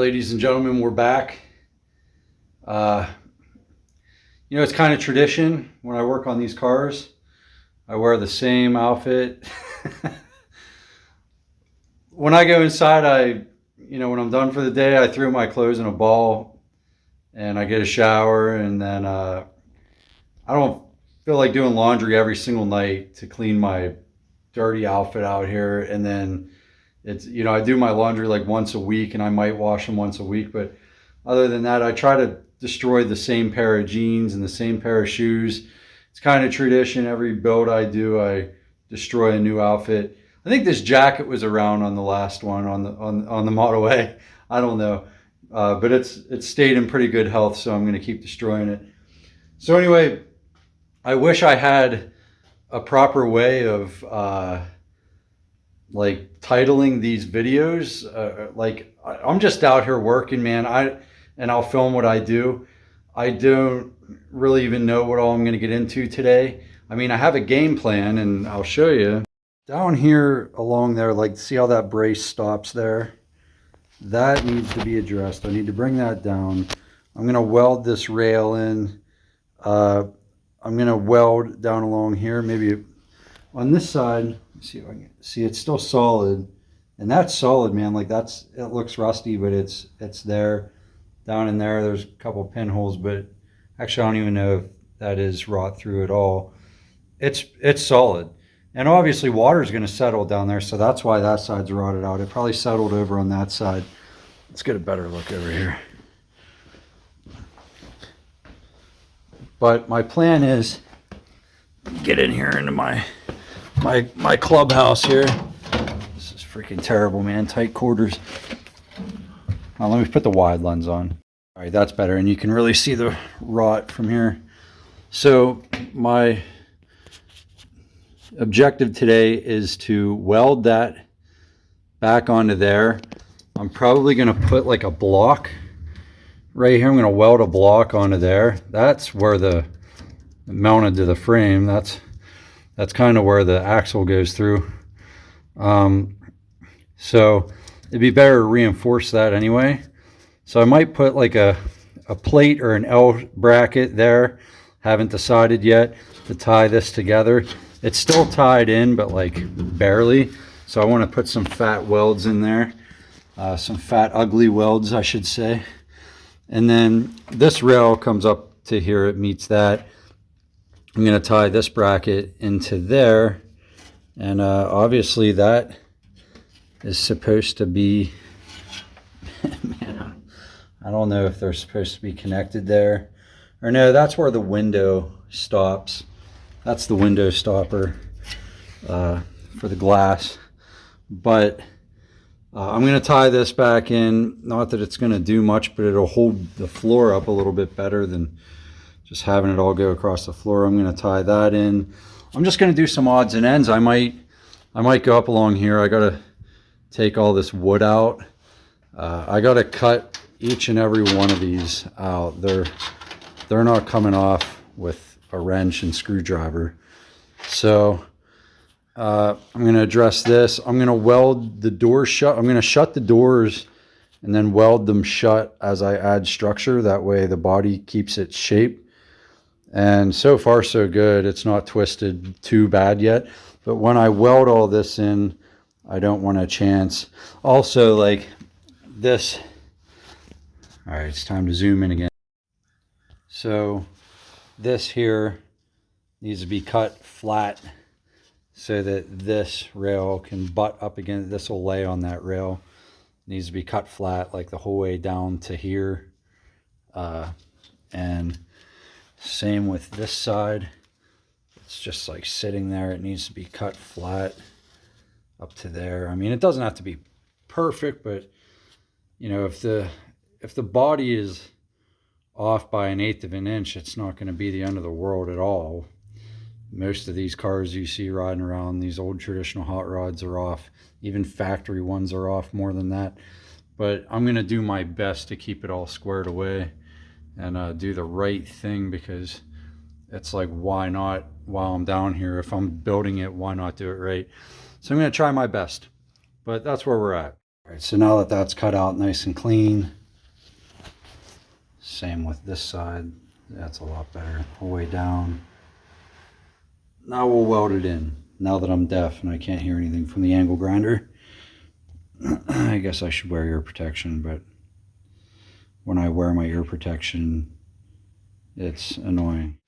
ladies and gentlemen, we're back. You know, it's kind of tradition when I work on these cars. I wear the same outfit. When I go inside, when I'm done for the day, I throw my clothes in a ball and I get a shower, and then I don't feel like doing laundry every single night to clean my dirty outfit out here. And then I do my laundry like once a week, and I might wash them once a week. But other than that, I try to destroy the same pair of jeans and the same pair of shoes. It's kind of tradition. Every build I do, I destroy a new outfit. I think this jacket was around on the last one on the Model A. I don't know, but it's stayed in pretty good health, so I'm going to keep destroying it. So anyway, I wish I had a proper way of like titling these videos. Like I'm just out here working, man. I'll film what I do. I don't really even know what all I'm going to get into today. I mean, I have a game plan, and I'll show you. Down here along there, like, see how that brace stops there? That needs to be addressed. I need to bring that down. I'm going to weld this rail in. I'm going to weld down along here, maybe on this side. See if I can see, it's still solid, and that's solid, man. Like, it looks rusty, but it's there. Down in there, there's a couple pinholes, but actually I don't even know if that is wrought through at all. It's solid, and obviously water is going to settle down there, so that's why that side's rotted out. It probably settled over on that side. Let's get a better look over here. But my plan is get in here into my clubhouse here. This is freaking terrible, man. Tight quarters. Now, let me put the wide lens on. All right, that's better, and you can really see the rot from here. So my objective today is to weld that back onto there. I'm probably going to put like a block right here. I'm going to weld a block onto there. That's where the mounted to the frame. That's kind of where the axle goes through. So it'd be better to reinforce that anyway. So I might put like a plate or an L bracket there. Haven't decided yet, to tie this together. It's still tied in, but like barely. So I want to put some fat welds in there. Some fat, ugly welds, I should say. And then this rail comes up to here. It meets that. I'm going to tie this bracket into there. And obviously that is supposed to be, man, I don't know if they're supposed to be connected there. Or no, that's where the window stops. That's the window stopper for the glass. But I'm going to tie this back in. Not that it's going to do much, but it'll hold the floor up a little bit better than just having it all go across the floor. I'm going to tie that in. I'm just going to do some odds and ends. I might go up along here. I got to take all this wood out. I got to cut each and every one of these out. They're not coming off with a wrench and screwdriver. So I'm going to address this. I'm going to weld the doors shut. I'm going to shut the doors and then weld them shut as I add structure. That way the body keeps its shape. And so far so good. It's not twisted too bad yet. But when I weld all this in, I don't want a chance. Also, like this. All right, it's time to zoom in again. So this here needs to be cut flat so that this rail can butt up against. This will lay on that rail. It needs to be cut flat, like the whole way down to here. And same with this side. It's just like sitting there. It needs to be cut flat up to there. I mean, it doesn't have to be perfect, but you know, if the body is off by 1/8 of an inch, it's not going to be the end of the world at all. Most of these cars you see riding around, these old traditional hot rods, are off. Even factory ones are off more than that. But I'm going to do my best to keep it all squared away and do the right thing, because it's like, why not, while I'm down here, if I'm building it, why not do it right? So I'm going to try my best, but that's where we're at. All right, so now that that's cut out nice and clean, same with this side. That's a lot better. All the way down. Now we'll weld it in. Now that I'm deaf and I can't hear anything from the angle grinder. I guess I should wear ear protection, but when I wear my ear protection, it's annoying.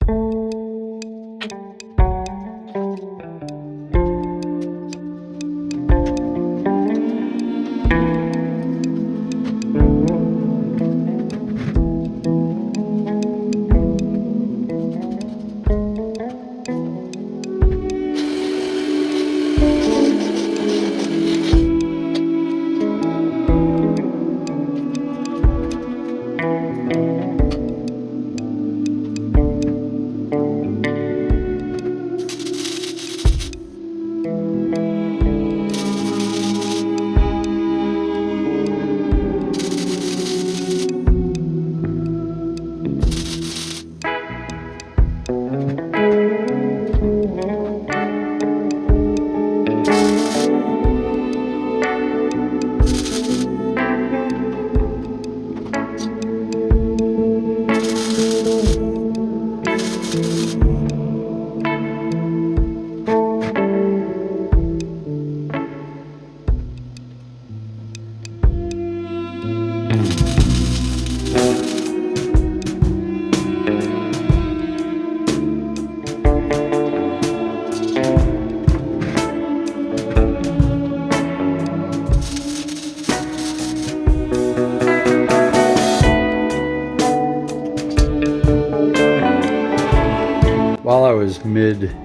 While I was midway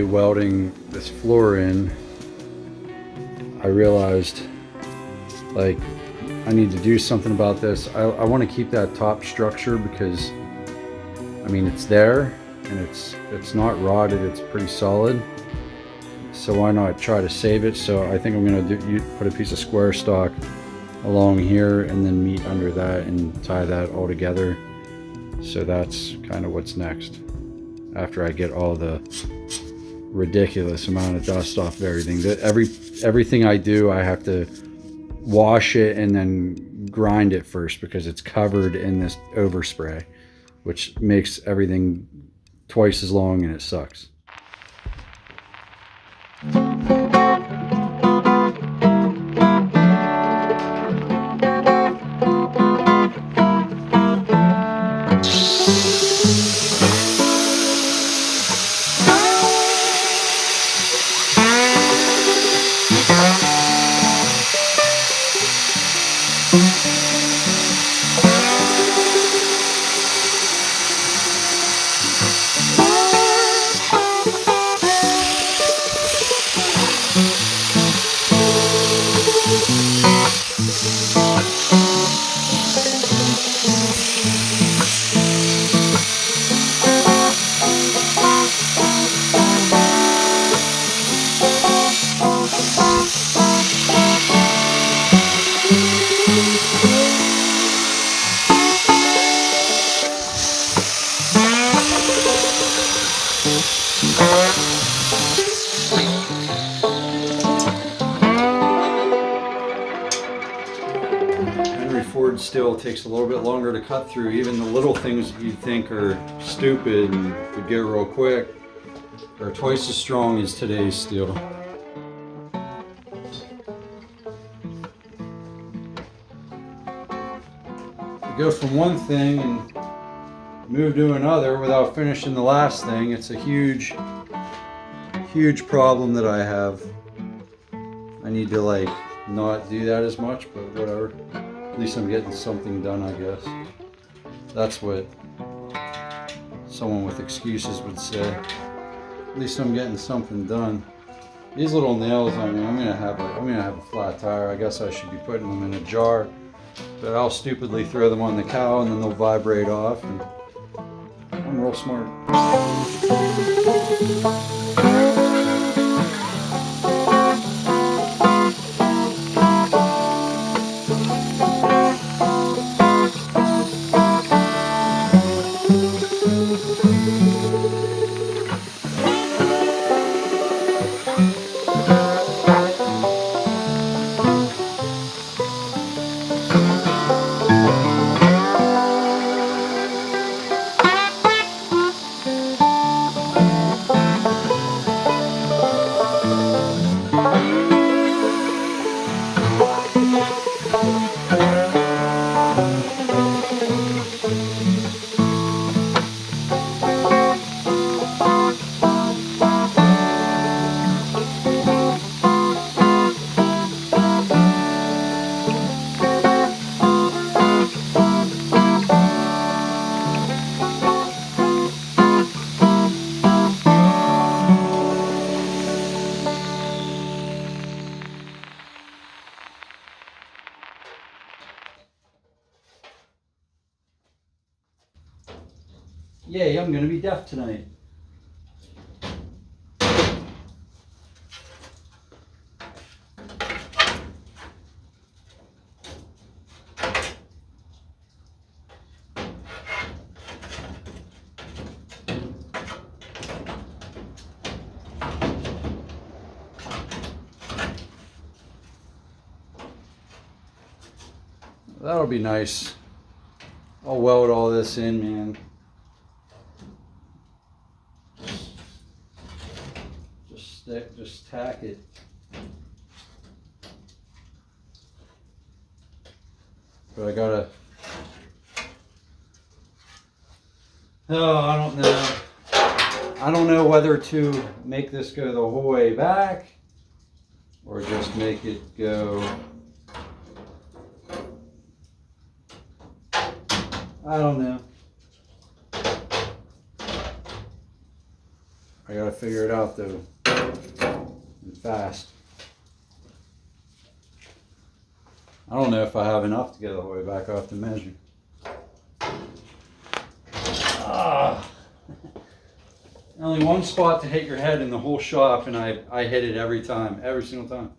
welding this floor in, I realized, like, I need to do something about this. I want to keep that top structure because, I mean, it's there and it's not rotted, it's pretty solid. So why not try to save it? So I think I'm going to put a piece of square stock along here and then meet under that and tie that all together. So that's kind of what's next after I get all the ridiculous amount of dust off of everything. Everything I do, I have to wash it and then grind it first because it's covered in this overspray, which makes everything twice as long and it sucks. Ford steel takes a little bit longer to cut through. Even the little things that you think are stupid and would get real quick are twice as strong as today's steel. You go from one thing and move to another without finishing the last thing. It's a huge problem that I have. I need to like not do that as much, but whatever. At least I'm getting something done, I guess. That's what someone with excuses would say. At least I'm getting something done. These little nails, I mean, I'm gonna have a flat tire. I guess I should be putting them in a jar, but I'll stupidly throw them on the cow and then they'll vibrate off. And I'm real smart. I'm going to be deaf tonight. That'll be nice. I'll weld all this in, man. Just tack it. But I gotta, oh, I don't know. I don't know whether to make this go the whole way back or just make it go, I don't know. I gotta figure it out though, and fast. I don't know if I have enough to get all the way back. I'll have to measure. Only one spot to hit your head in the whole shop, and I hit it every time, every single time.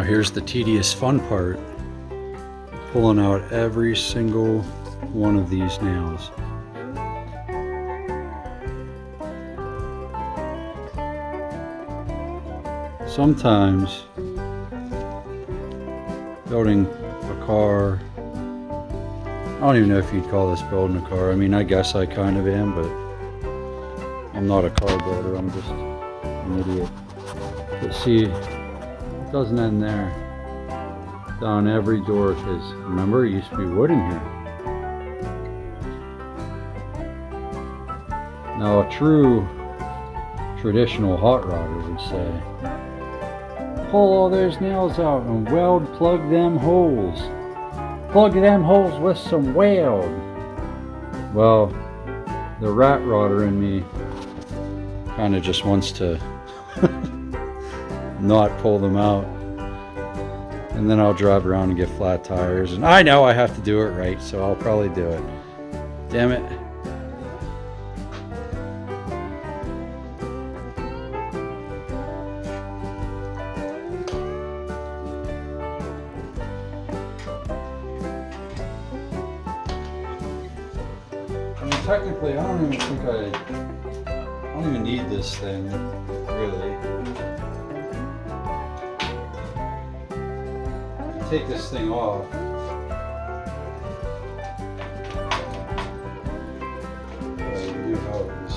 Here's the tedious fun part, pulling out every single one of these nails. Sometimes building a car, I don't even know if you'd call this building a car. I mean, I guess I kind of am, but I'm not a car builder, I'm just an idiot. But see, it doesn't end there. Down every door, because remember, it used to be wood in here. Now a true traditional hot rodder would say, pull all those nails out and weld plug them holes. Plug them holes with some weld. Well, the rat rodder in me kind of just wants to not pull them out. And then I'll drive around and get flat tires. And I know I have to do it right, so I'll probably do it. Damn it. Technically, I don't even think I don't even need this thing, really. I can take this thing off. New hose.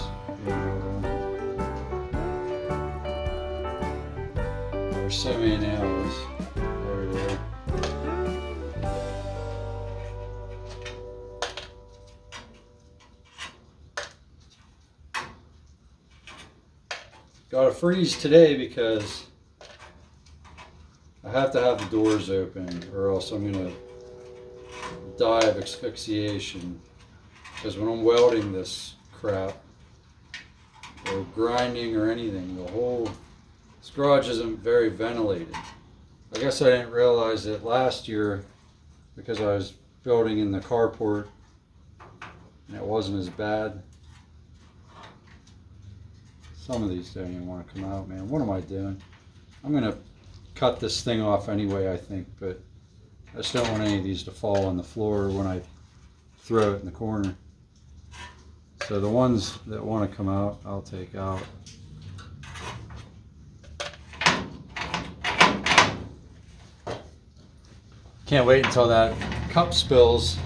There's so many nails everywhere. Got to freeze today because I have to have the doors open or else I'm going to die of asphyxiation. Because when I'm welding this crap or grinding or anything, this garage isn't very ventilated. I guess I didn't realize it last year because I was building in the carport and it wasn't as bad. Some of these don't even want to come out, man. What am I doing? I'm going to cut this thing off anyway, I think, but I just don't want any of these to fall on the floor when I throw it in the corner. So the ones that want to come out, I'll take out. Can't wait until that cup spills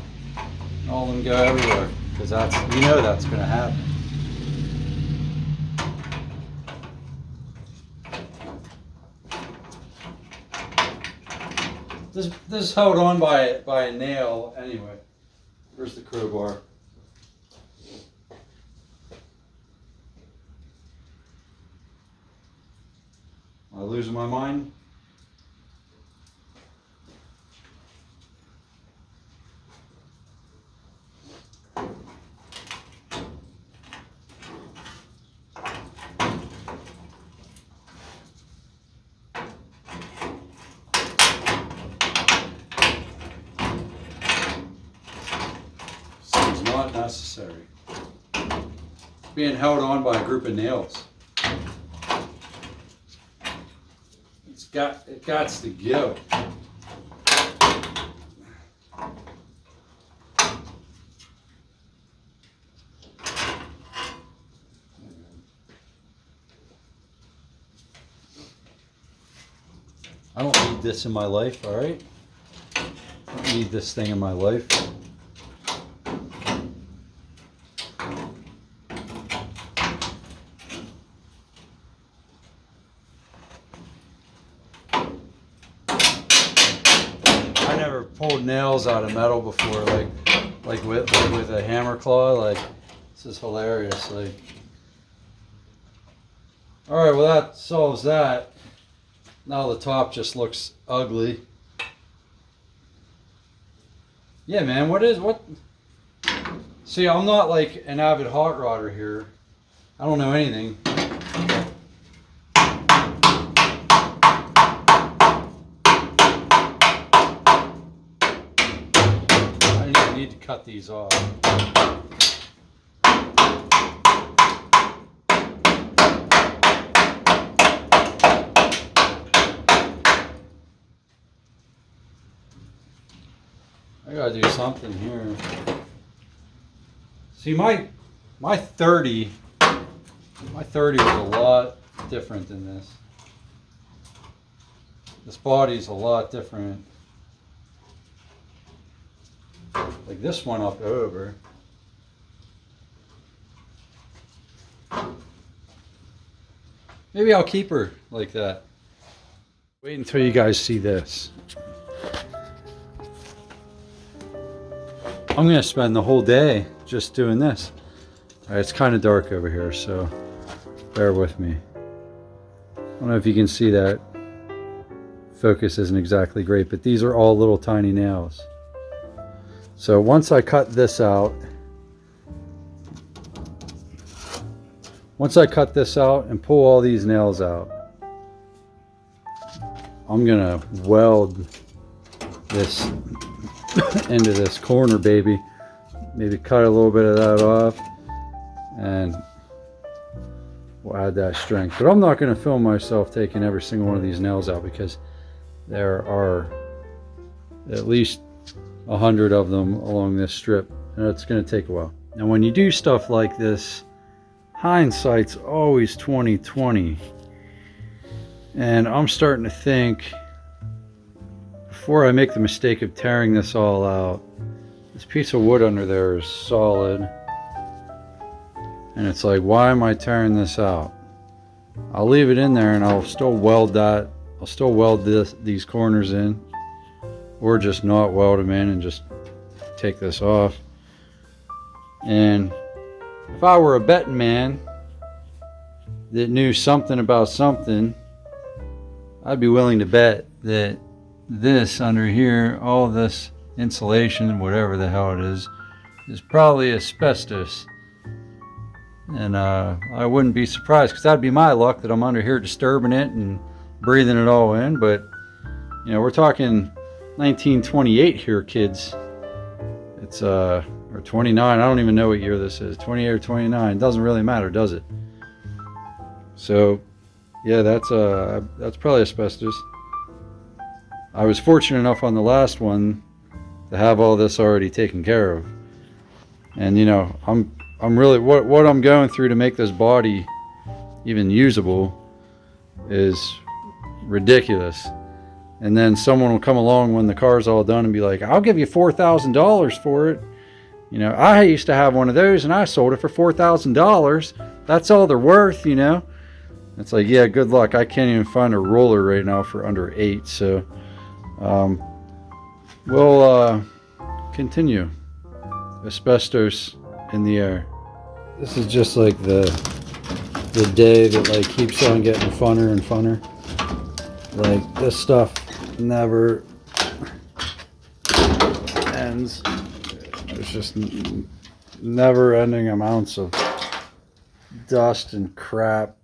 and all of them go everywhere, because that's going to happen. This is held on by a nail anyway. Where's the crowbar? Am I losing my mind? Not necessary. Being held on by a group of nails. It got to go. I don't need this in my life, all right? I don't need this thing in my life. I never pulled nails out of metal before, like with a hammer claw. Like, this is hilarious. Like, all right, well that solves that. Now the top just looks ugly. Yeah, man, what? See, I'm not like an avid hot rodder here. I don't know anything. I need to cut these off. I gotta do something here. See, my 30 was a lot different than this. This body's a lot different. Like this one up over. Maybe I'll keep her like that. Wait until you guys see this. I'm gonna spend the whole day just doing this. It's kind of dark over here, so bear with me. I don't know if you can see that. Focus isn't exactly great, but these are all little tiny nails. So once I cut this out, and pull all these nails out, I'm gonna weld this into this corner, baby. Maybe cut a little bit of that off, and we'll add that strength. But I'm not gonna film myself taking every single one of these nails out, because there are at least 100 of them along this strip, and it's gonna take a while. And when you do stuff like this, hindsight's always 20/20. And I'm starting to think, before I make the mistake of tearing this all out, this piece of wood under there is solid. And it's like, why am I tearing this out? I'll leave it in there and I'll still weld that. I'll still weld these corners in. Or just not weld them in and just take this off. And if I were a betting man that knew something about something, I'd be willing to bet that this under here, all this insulation, whatever the hell it is probably asbestos. And I wouldn't be surprised, because that'd be my luck that I'm under here disturbing it and breathing it all in. But you know, we're talking 1928 here, kids. It's or 29, I don't even know what year this is, 28 or 29, doesn't really matter, does it? So yeah, that's probably asbestos. I was fortunate enough on the last one to have all this already taken care of. And you know, I'm really, what I'm going through to make this body even usable is ridiculous. And then someone will come along when the car's all done and be like, I'll give you $4,000 for it. You know, I used to have one of those and I sold it for $4,000. That's all they're worth, you know. It's like, yeah, good luck. I can't even find a roller right now for under 8. So we'll continue. Asbestos in the air. This is just like the day that like keeps on getting funner and funner. Like, this stuff never ends. There's just never ending amounts of dust and crap.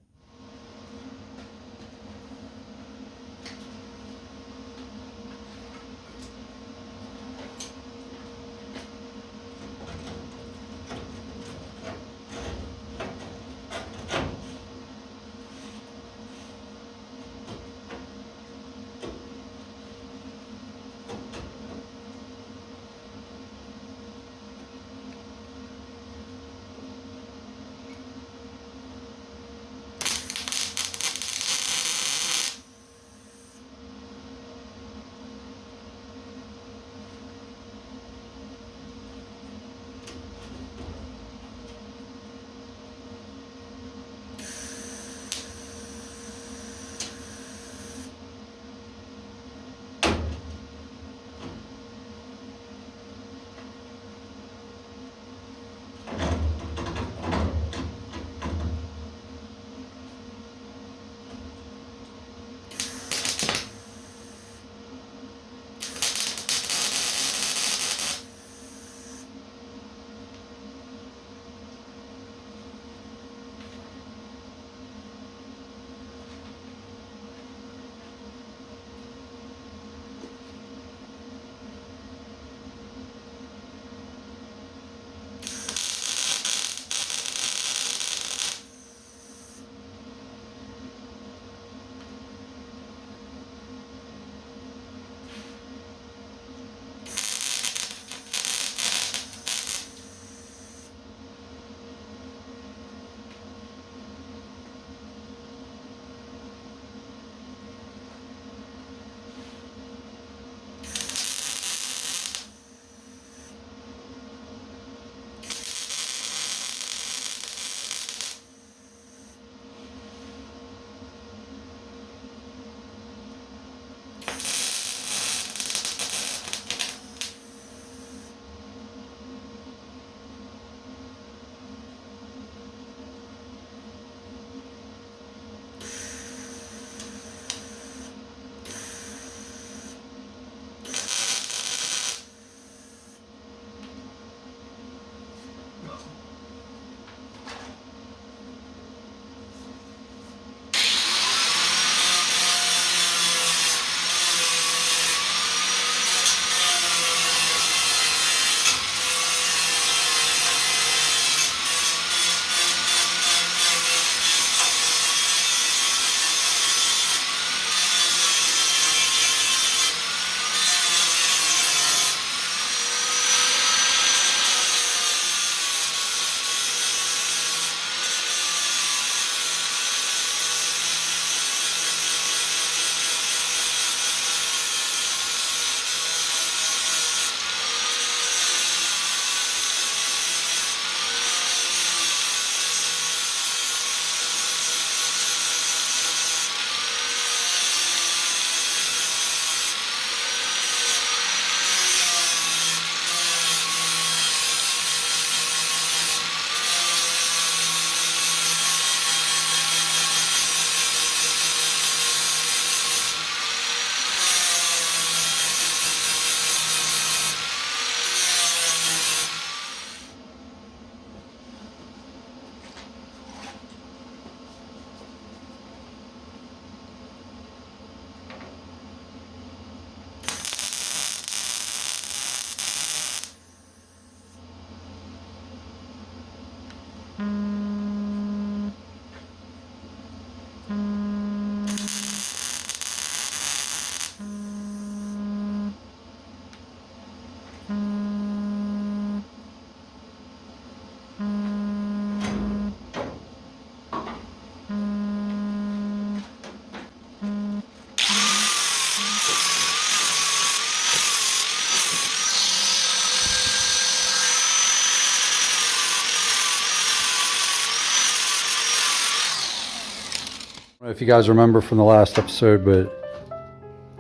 know if you guys remember from the last episode, but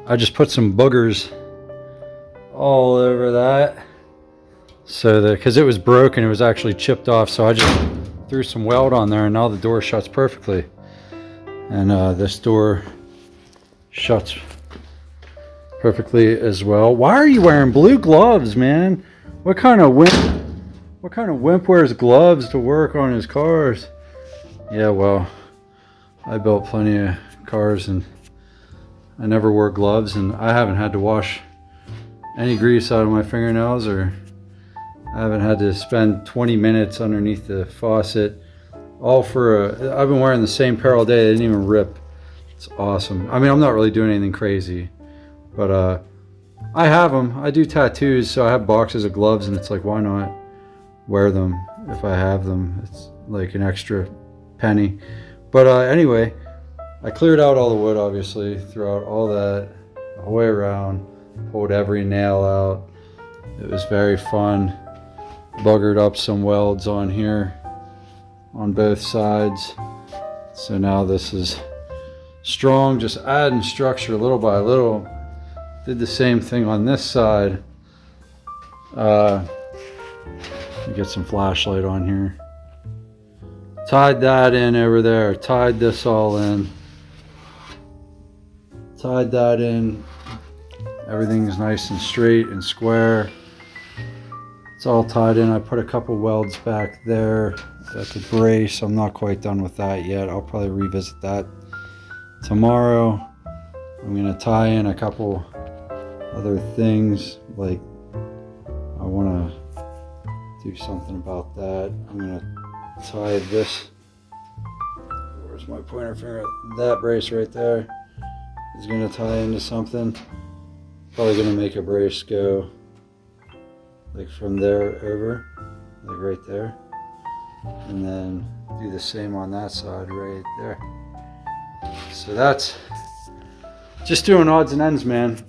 I just put some boogers all over that. So because it was broken, it was actually chipped off. So I just threw some weld on there, and now the door shuts perfectly. And this door shuts perfectly as well. Why are you wearing blue gloves, man? What kind of wimp wears gloves to work on his cars? Yeah, well, I built plenty of cars and I never wore gloves, and I haven't had to wash any grease out of my fingernails, or I haven't had to spend 20 minutes underneath the faucet. All for I've been wearing the same pair all day. They didn't even rip. It's awesome. I mean, I'm not really doing anything crazy, but I have them. I do tattoos, so I have boxes of gloves, and it's like, why not wear them if I have them? It's like an extra penny. But anyway, I cleared out all the wood, obviously, threw out all that the whole way around, pulled every nail out. It was very fun. Buggered up some welds on here on both sides. So now this is strong, just adding structure little by little. Did the same thing on this side. Get some flashlight on here. Tied that in over there. Tied this all in. Tied that in. Everything's nice and straight and square. It's all tied in. I put a couple welds back there at the brace. I'm not quite done with that yet. I'll probably revisit that tomorrow. I'm going to tie in a couple other things, like I want to do something about that. I'm going to tie this. Where's my pointer finger? That brace right there is going to tie into something. Probably going to make a brace go like from there over, like right there, and then do the same on that side right there. So that's just doing odds and ends, man.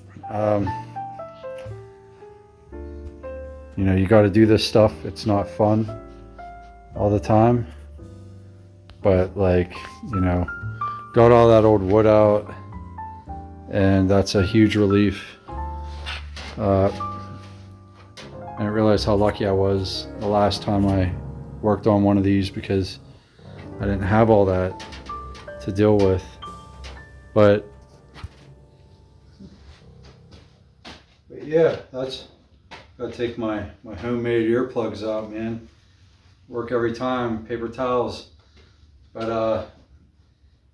You know, you got to do this stuff. It's not fun all the time, but like, you know, got all that old wood out, and that's a huge relief. I didn't realize how lucky I was the last time I worked on one of these, because I didn't have all that to deal with. But yeah, that's gotta take my homemade earplugs out, man. Work every time, paper towels. But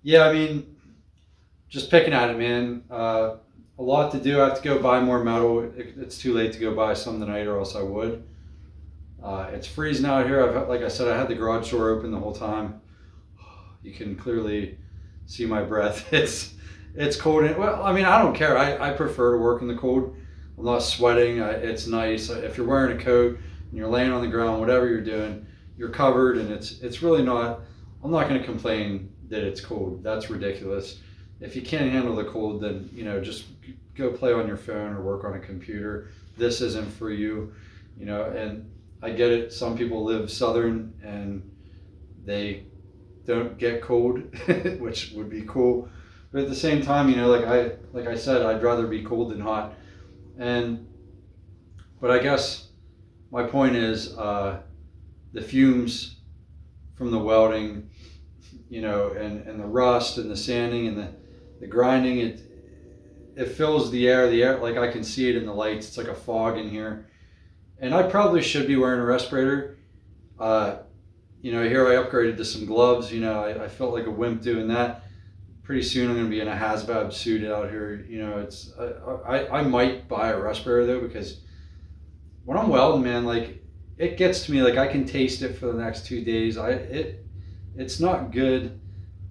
yeah, I mean, just picking at it, man. A lot to do. I have to go buy more metal. It's too late to go buy some tonight, or else I would. It's freezing out here. Like I said, I had the garage door open the whole time. You can clearly see my breath. It's cold. Well, I mean, I don't care. I prefer to work in the cold. I'm not sweating. It's nice. If you're wearing a coat and you're laying on the ground, whatever you're doing, you're covered, and it's really not. I'm not going to complain that it's cold. That's ridiculous. If you can't handle the cold, then, you know, just go play on your phone or work on a computer. This isn't for you, you know. And I get it. Some people live southern and they don't get cold, which would be cool. But at the same time, you know, like I said, I'd rather be cold than hot. But I guess my point is, the fumes from the welding, you know, and the rust and the sanding and the grinding, it fills the air. The air, like I can see it in the lights. It's like a fog in here. And I probably should be wearing a respirator. You know, here I upgraded to some gloves. You know, I felt like a wimp doing that. Pretty soon I'm going to be in a hazmat suit out here. You know, it's I might buy a respirator though, because when I'm welding, man, like it gets to me. Like I can taste it for the next 2 days. It's not good.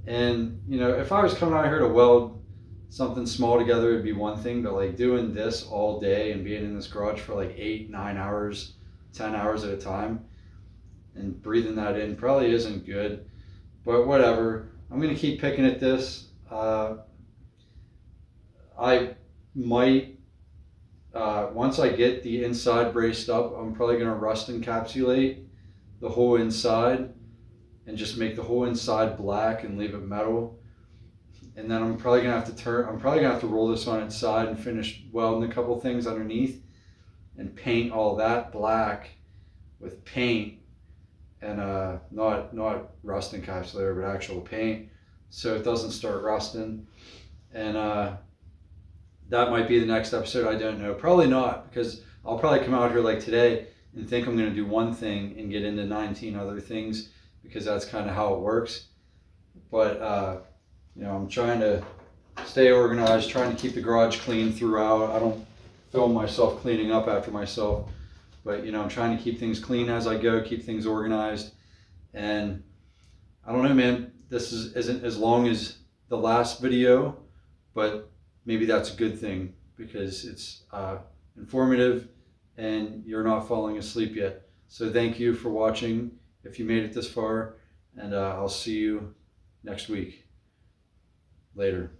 And, you know, if I was coming out here to weld something small together, it'd be one thing, but like doing this all day and being in this garage for like 8, 9 hours, 10 hours at a time and breathing that in probably isn't good. But whatever. I'm going to keep picking at this. I might, once I get the inside braced up, I'm probably going to rust encapsulate the whole inside and just make the whole inside black and leave it metal. And then I'm probably gonna have to roll this on its side and finish welding a couple things underneath and paint all that black with paint, and not rust encapsulator, but actual paint, so it doesn't start rusting. And that might be the next episode. I don't know. Probably not, because I'll probably come out here like today and think I'm going to do one thing and get into 19 other things, because that's kind of how it works. But I'm trying to stay organized, trying to keep the garage clean throughout. I don't film myself cleaning up after myself, but I'm trying to keep things clean as I go, keep things organized. And I don't know, man, this isn't as long as the last video, but maybe that's a good thing, because it's informative and you're not falling asleep yet. So thank you for watching if you made it this far, and I'll see you next week. Later.